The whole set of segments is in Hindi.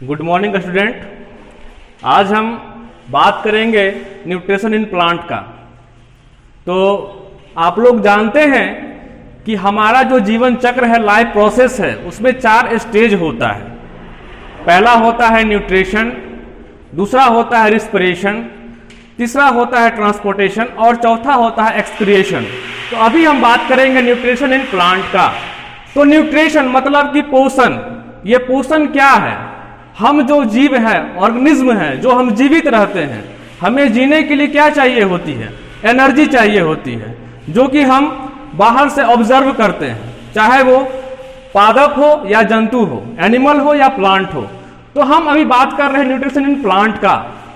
Good morning student. आज हम बात करेंगे न्यूट्रिशन इन प्लांट का। तो आप लोग जानते हैं कि हमारा जो जीवन चक्र है, लाइफ प्रोसेस है, उसमें 4 स्टेज होता है। पहला होता है न्यूट्रिशन, दूसरा होता है रिस्पिरेशन, तीसरा होता है ट्रांसपोर्टेशन और चौथा होता है एक्सक्रिएशन। तो अभी हम बात करेंगे न्यूट्रिशन इन प्लांट का। तो न्यूट्रिशन मतलब कि पोषण। ये पोषण क्या है? हम जो जीव है, ऑर्गेनिज्म है, जो हम जीवित रहते हैं, हमें जीने के लिए क्या चाहिए होती है? एनर्जी चाहिए होती है, जो कि हम बाहर से ऑब्जर्व करते हैं, चाहे वो पादप हो या जंतु हो, एनिमल हो या प्लांट हो। तो हम अभी बात कर रहे हैं न्यूट्रिशन इन प्लांट का।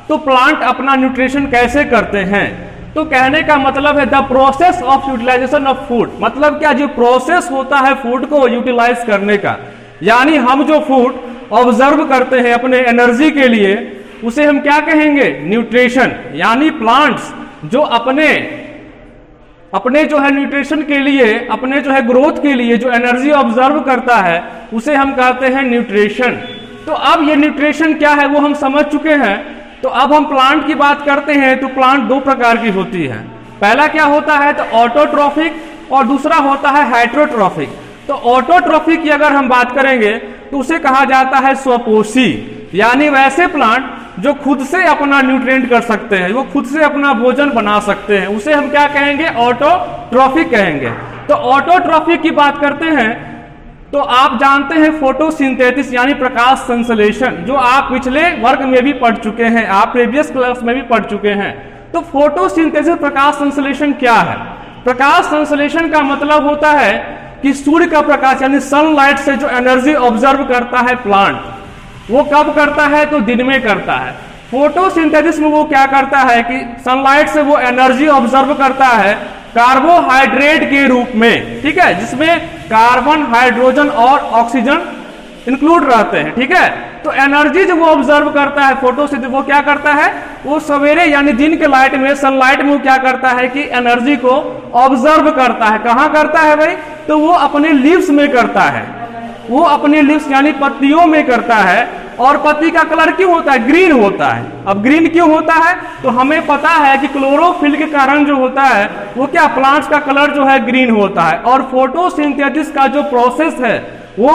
तो प्लांट अपना न्यूट्रिशन कैसे करते हैं? तो कहने का मतलब है the process of utilization of food. मतलब क्या? जो प्रोसेस होता है फूड को यूटिलाइज करने का, यानी हम जो फूड ऑब्जर्व करते हैं अपने एनर्जी के लिए, उसे हम क्या कहेंगे? न्यूट्रिशन। यानी प्लांट्स जो अपने जो है न्यूट्रिशन के लिए, अपने जो है ग्रोथ के लिए जो एनर्जी ऑब्जर्व करता है, उसे हम कहते हैं न्यूट्रिशन। तो अब ये न्यूट्रिशन क्या है वो हम समझ चुके हैं। तो अब हम प्लांट की बात करते हैं। तो प्लांट 2 प्रकार की होती है। पहला क्या होता है? तो ऑटोट्रॉफिक और दूसरा होता है हेटेरोट्रॉफिक। तो ऑटोट्रॉफिक की अगर हम बात करेंगे तो उसे कहा जाता है स्वपोषी, यानी वैसे प्लांट जो खुद से अपना न्यूट्रिएंट कर सकते हैं, वो खुद से अपना भोजन बना सकते हैं, उसे हम क्या कहेंगे? ऑटोट्रॉफिक कहेंगे। तो ऑटोट्रॉफिक की बात करते हैं तो आप जानते हैं फोटोसिंथेसिस यानी प्रकाश संश्लेषण, जो आप पिछले वर्ग में भी पढ़ चुके हैं, आप प्रीवियस क्लास में भी पढ़ चुके हैं। तो फोटोसिंथेसिस प्रकाश संश्लेषण क्या है? प्रकाश संश्लेषण का मतलब होता है कि सूर्य का प्रकाश यानी सनलाइट से जो एनर्जी ऑब्जर्व करता है प्लांट, वो कब करता है? तो दिन में करता है। फोटोसिंथेसिस में वो क्या करता है कि सनलाइट से वो एनर्जी ऑब्जर्व करता है कार्बोहाइड्रेट के रूप में, ठीक है, जिसमें कार्बन, हाइड्रोजन और ऑक्सीजन इंक्लूड रहते हैं, ठीक है। तो एनर्जी जो वो ऑब्जर्व करता है फोटोसिंथेसिस, वो क्या करता है? वो सवेरे यानी दिन के लाइट में, सनलाइट में वो क्या करता है कि एनर्जी को ऑब्जर्व करता है। कहाँ करता है भाई? तो वो अपने लीव्स में करता है, वो अपने लीव्स यानी पत्तियों में करता है। और पत्ती का कलर क्यों होता है? ग्रीन होता है। अब ग्रीन क्यों होता है? तो हमें पता है कि क्लोरोफिल के कारण जो होता है वो क्या, प्लांट्स का कलर जो है ग्रीन होता है। और फोटोसिंथेसिस का जो प्रोसेस है वो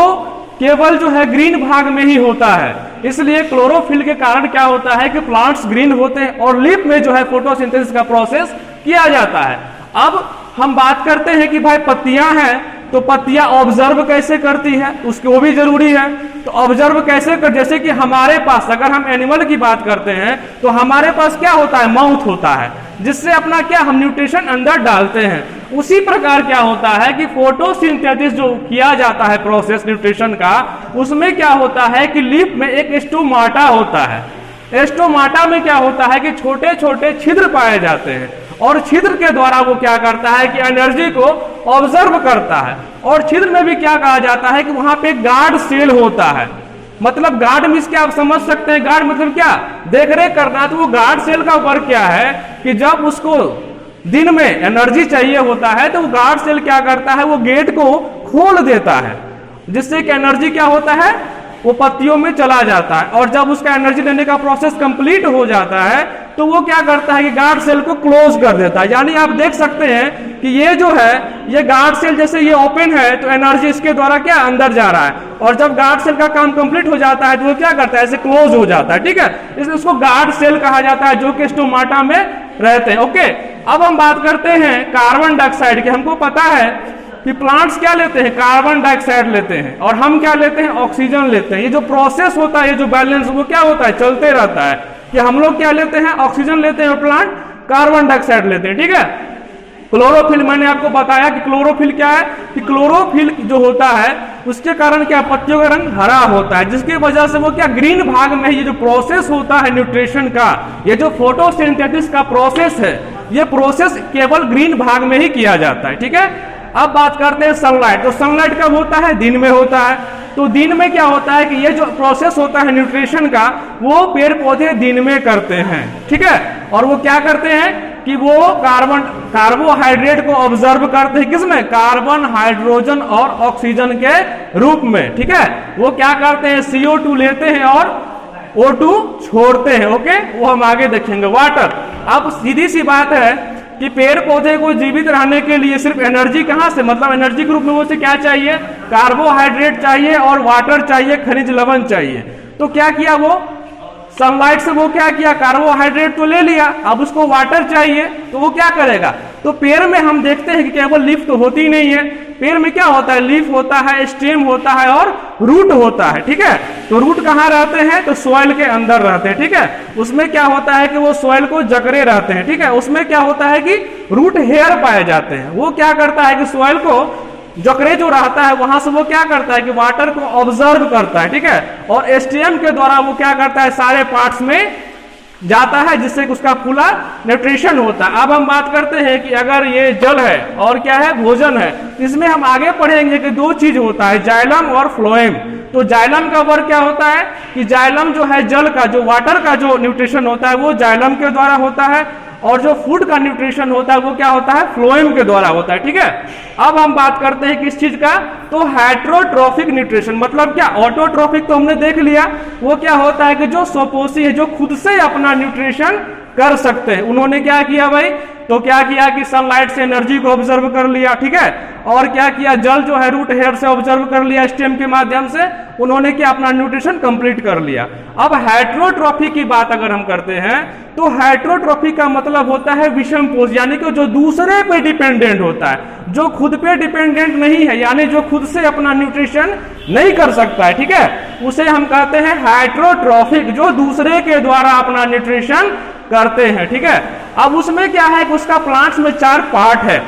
केवल जो है ग्रीन भाग में ही होता है, इसलिए क्लोरोफिल के कारण क्या होता है कि प्लांट्स ग्रीन होते हैं और लीफ में जो है फोटोसिंथेसिस का प्रोसेस किया जाता है। अब हम बात करते हैं कि भाई पत्तियां हैं, तो पत्तियां ऑब्जर्व कैसे करती है, उसको भी जरूरी है। तो ऑब्जर्व कैसे कर, जैसे कि हमारे पास अगर हम एनिमल की बात करते हैं तो हमारे पास क्या होता है? माउथ होता है, जिससे अपना क्या हम न्यूट्रिशन अंदर डालते हैं। उसी प्रकार क्या होता है कि फोटोसिंथेसिस जो किया जाता है प्रोसेस न्यूट्रिशन का, उसमें क्या होता है कि लीफ में एक स्टोमाटा होता है। स्टोमाटा में क्या होता है कि छोटे छोटे छिद्र पाए जाते हैं और छिद्र के द्वारा वो क्या करता है कि एनर्जी को ऑब्जर्व करता है। और छिद्र में भी क्या कहा जाता है कि वहां पे गार्ड सेल होता है। मतलब गार्ड मींस क्या, आप समझ सकते हैं, गार्ड मतलब क्या? देख रेख करना। तो वो गार्ड सेल का वर्क क्या है कि जब उसको दिन में एनर्जी चाहिए होता है तो वो गार्ड सेल क्या करता है? वो गेट को खोल देता है, जिससे कि एनर्जी क्या होता है? वो पत्तियों में चला जाता है। और जब उसका एनर्जी लेने का प्रोसेस कंप्लीट हो जाता है तो वो क्या करता है कि गार्ड सेल को क्लोज कर देता है। यानी आप देख सकते हैं कि ये जो है, ये गार्ड सेल जैसे ये ओपन है तो एनर्जी इसके द्वारा क्या अंदर जा रहा है, और जब गार्ड सेल का काम कंप्लीट हो जाता है तो वो क्या करता है? ऐसे क्लोज हो जाता है, ठीक है। इसलिए उसको गार्ड सेल कहा जाता है, जो कि स्टोमाटा में रहते हैं। ओके, अब हम बात करते हैं कार्बन डाइऑक्साइड की। हमको पता है कि प्लांट्स क्या लेते हैं? कार्बन डाइऑक्साइड लेते हैं, और हम क्या लेते हैं? ऑक्सीजन लेते हैं। ये जो प्रोसेस होता है, ये जो बैलेंस, वो क्या होता है? चलते रहता है कि हम लोग क्या लेते हैं? ऑक्सीजन लेते हैं और प्लांट कार्बन डाइऑक्साइड लेते हैं, ठीक है। क्लोरोफिल, मैंने आपको बताया कि क्लोरोफिल क्या है, कि क्लोरोफिल जो होता है उसके कारण क्या, पत्तियों का रंग हरा होता है, जिसकी वजह से वो क्या, ग्रीन भाग में ये जो प्रोसेस होता है न्यूट्रिशन का, ये जो फोटोसिंथेसिस का प्रोसेस है, ये प्रोसेस केवल ग्रीन भाग में ही किया जाता है, ठीक है। अब बात करते हैं सनलाइट। तो सनलाइट कब होता है? दिन में होता है। तो दिन में क्या होता है कि ये जो प्रोसेस होता है न्यूट्रिशन का, वो पेड़ पौधे दिन में करते हैं, ठीक है। और वो क्या करते हैं कि वो कार्बोहाइड्रेट को ऑब्जर्व करते हैं, किसमें? कार्बन, हाइड्रोजन और ऑक्सीजन के रूप में, ठीक है। वो क्या करते हैं? CO2 लेते हैं और O2 छोड़ते हैं, ओके, वो हम आगे देखेंगे। वाटर, अब सीधी सी बात है कि पेड़ पौधे को जीवित रहने के लिए सिर्फ एनर्जी कहां से, मतलब एनर्जी के रूप में उसे क्या चाहिए? कार्बोहाइड्रेट चाहिए और वाटर चाहिए, खनिज लवण चाहिए। तो क्या किया वो? सनलाइट से वो क्या किया? कार्बोहाइड्रेट तो ले लिया, अब उसको वाटर चाहिए, तो वो क्या करेगा? तो पेड़ में हम देखते हैं कि केवल लीफ तो होती नहीं है, पेड़ में क्या होता है? लीफ होता है, स्टेम होता है और रूट होता है, ठीक है। तो रूट कहाँ रहते हैं? तो सॉइल के अंदर रहते हैं, ठीक है। उसमें क्या होता है कि वो सॉइल को जकड़े रहते हैं, ठीक है। उसमें क्या होता है कि रूट हेयर पाए जाते हैं। वो क्या करता है कि सॉइल को जकड़े जो रहता है वहां से वो क्या करता है कि वाटर को ऑब्जर्व करता है, ठीक है। और एस्टियम के द्वारा वो क्या करता है? सारे पार्ट्स में जाता है, जिससे कि उसका पूरा न्यूट्रिशन होता है। अब हम बात करते हैं कि अगर ये जल है और क्या है? भोजन है, इसमें हम आगे पढ़ेंगे कि दो चीज होता है, जाइलम और फ्लोएम। तो जाइलम का वर्क क्या होता है कि जाइलम जो है जल का, जो वाटर का जो न्यूट्रिशन होता है वो जाइलम के द्वारा होता है, और जो फूड का न्यूट्रिशन होता है वो क्या होता है? फ्लोएम के द्वारा होता है, ठीक है। अब हम बात करते हैं किस चीज का? तो हेटेरोट्रॉफिक न्यूट्रिशन, मतलब क्या? ऑटोट्रॉफिक तो हमने देख लिया, वो क्या होता है कि जो स्वपोषी है, जो खुद से अपना न्यूट्रिशन कर सकते हैं, उन्होंने क्या किया भाई? तो क्या किया कि सनलाइट से एनर्जी को ऑब्जर्व कर लिया, ठीक है। और क्या किया? जल जो है रूट हेयर से ऑब्जर्व कर लिया, स्टेम के माध्यम से उन्होंने क्या? अपना न्यूट्रिशन कंप्लीट कर लिया। अब हेटेरोट्रॉफी की बात अगर हम करते हैं तो हेटेरोट्रॉफी का मतलब होता है विषम पोष, यानी कि जो दूसरे पे डिपेंडेंट होता है, जो खुद पे डिपेंडेंट नहीं है, यानी जो खुद से अपना न्यूट्रिशन नहीं कर सकता है, ठीक है, उसे हम कहते हैं हेटेरोट्रॉफिक, जो दूसरे के द्वारा अपना न्यूट्रिशन करते हैं, ठीक है। अब उसमें क्या है कि उसका प्लांट्स में 4 पार्ट है,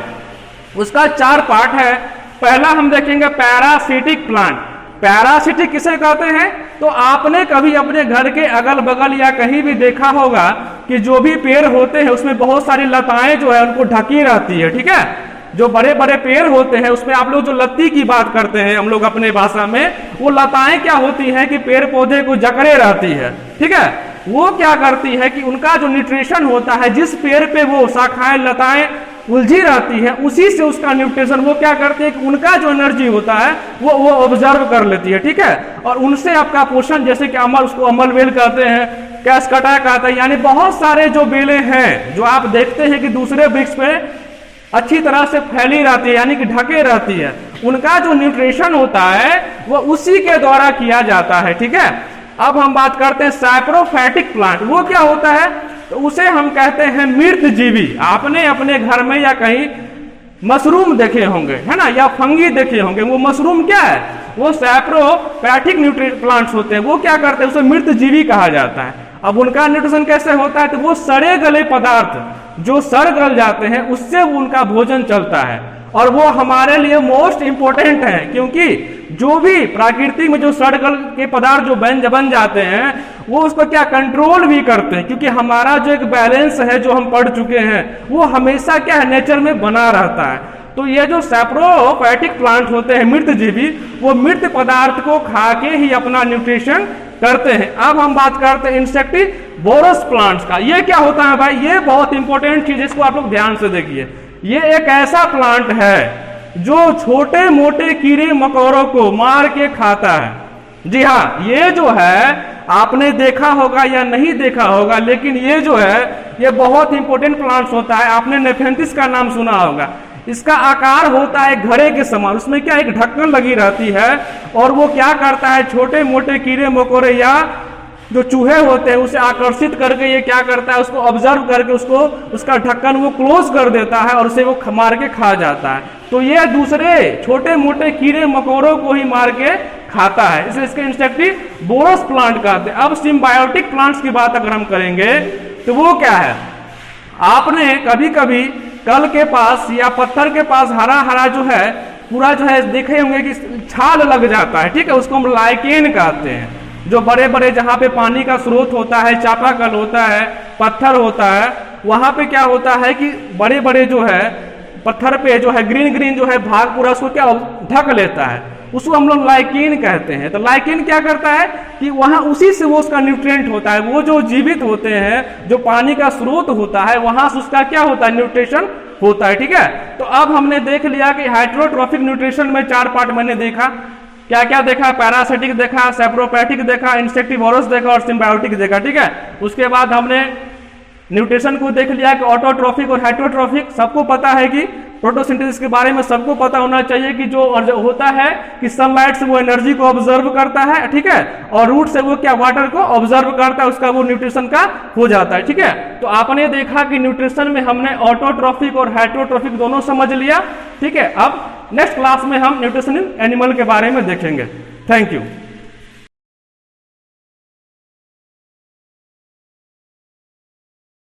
उसका 4 पार्ट है। पहला हम देखेंगे पैरासिटिक प्लांट। पैरासिटिक किसे कहते हैं? तो आपने कभी अपने घर के अगल बगल या कहीं भी देखा होगा कि जो भी पेड़ होते हैं उसमें बहुत सारी लताएं जो है उनको ढकी रहती है, ठीक है। जो बड़े बड़े पेड़ होते हैं उसमें आप लोग जो लत्ती की बात करते हैं हम लोग अपने भाषा में, वो लताएं क्या होती हैं कि पेड़ पौधे को जकड़े रहती है, ठीक है। वो क्या करती है कि उनका जो न्यूट्रिशन होता है, जिस पेड़ पे वो शाखाएं लताएं उलझी रहती है, उसी से उसका न्यूट्रिशन वो क्या करती है कि उनका जो एनर्जी होता है वो ऑब्जर्व कर लेती है, ठीक है। और उनसे आपका पोषण, जैसे कि अमल, उसको अमल बेल कहते हैं, कैसकटा कहते हैं, यानी बहुत सारे जो बेलें हैं जो आप देखते हैं कि दूसरे वृक्ष पे अच्छी तरह से फैली रहती है, यानी कि ढके रहती है, उनका जो न्यूट्रिशन होता है वो उसी के द्वारा किया जाता है, ठीक है। अब हम बात करते हैं सैप्रोफाइटिक प्लांट। वो क्या होता है? तो उसे हम कहते हैं मृत जीवी। आपने अपने घर में या कहीं मशरूम देखे होंगे, है ना, या फंगी देखे होंगे। वो मशरूम क्या है? वो सैप्रोफाइटिक न्यूट्रिएंट प्लांट्स होते हैं। वो क्या करते हैं? उसे मृत जीवी कहा जाता है। अब उनका न्यूट्रिशन कैसे होता है? तो वो सड़े गले पदार्थ जो सड़ गल जाते हैं उससे उनका भोजन चलता है, और वो हमारे लिए मोस्ट इंपोर्टेंट है, क्योंकि जो भी प्रकृति में जो सड़ गल के पदार्थ जो बन जाते हैं वो उसको क्या कंट्रोल भी करते हैं, क्योंकि हमारा जो एक बैलेंस है जो हम पढ़ चुके हैं वो हमेशा क्या है? नेचर में बना रहता है। तो ये जो सैप्रोफाइटिक प्लांट होते हैं मृत जीवी, वो मृत पदार्थ को खा के ही अपना न्यूट्रिशन करते हैं। अब हम बात करते हैं इंसेक्टिवोरस प्लांट्स का। ये क्या होता है भाई? ये बहुत इंपॉर्टेंट चीज है, इसको आप लोग ध्यान से देखिए। ये एक ऐसा प्लांट है जो छोटे मोटे कीड़े मकोड़ों को मार के खाता है। जी हाँ, ये जो है आपने देखा होगा या नहीं देखा होगा, लेकिन ये जो है ये बहुत इंपॉर्टेंट प्लांट्स होता है। आपने नेफेंथिस का नाम सुना होगा। इसका आकार होता है घड़े के समान, उसमें क्या एक ढक्कन लगी रहती है, और वो क्या करता है? छोटे मोटे कीड़े मकोड़े या जो चूहे होते हैं उसे आकर्षित करके ये क्या करता है? उसको ऑब्जर्व करके उसको उसका ढक्कन वो क्लोज कर देता है और उसे वो मार के खा जाता है। तो ये दूसरे छोटे मोटे कीड़े मकोड़ों को ही मार के खाता है, इसलिए इसके इंसेक्टिवोरस प्लांट कहते हैं। अब सिम्बायोटिक प्लांट्स की बात अगर हम करेंगे तो वो क्या है? आपने कभी कभी कल के पास या पत्थर के पास हरा हरा जो है पूरा जो है देखे होंगे कि छाल लग जाता है, ठीक है, उसको हम लाइकेन कहते हैं। जो बड़े बड़े जहाँ पे पानी का स्रोत होता है, चापाकल होता है, पत्थर होता है, वहां पे क्या होता है कि बड़े बड़े जो है पत्थर पे जो है ग्रीन ग्रीन जो है भाग पूरा उसको क्या ढक लेता है। उसको हम लोग लाइकिन कहते हैं। तो लाइकिन क्या करता है कि वहां उसी से वो उसका न्यूट्रिएंट होता है, वो जो जीवित होते हैं, जो पानी का स्रोत होता है, वहां से उसका क्या होता है, न्यूट्रिशन होता है। ठीक है, तो अब हमने देख लिया कि हाइड्रोट्रोफिक न्यूट्रिशन में 4 पार्ट मैंने देखा। क्या क्या देखा, पैरासिटिक देखा, सेप्रोपैथिक देखा, इंसेक्टिवोरस देखा और सिम्बायोटिक देखा। ठीक है, उसके बाद हमने न्यूट्रिशन को देख लिया कि ऑटोट्रोफिक और हेटेरोट्रोफिक। सबको पता है कि फोटोसिंथेसिस के बारे में सबको पता होना चाहिए कि जो होता है कि सनलाइट से वो एनर्जी को ऑब्जर्व करता है, ठीक है, और रूट से वो क्या वाटर को ऑब्जर्व करता है, उसका वो न्यूट्रिशन का हो जाता है। ठीक है, तो आपने देखा कि न्यूट्रिशन में हमने ऑटोट्रोफिक और हेटेरोट्रोफिक दोनों समझ लिया। ठीक है, अब नेक्स्ट क्लास में हम न्यूट्रिशन इन एनिमल के बारे में देखेंगे। Thank you.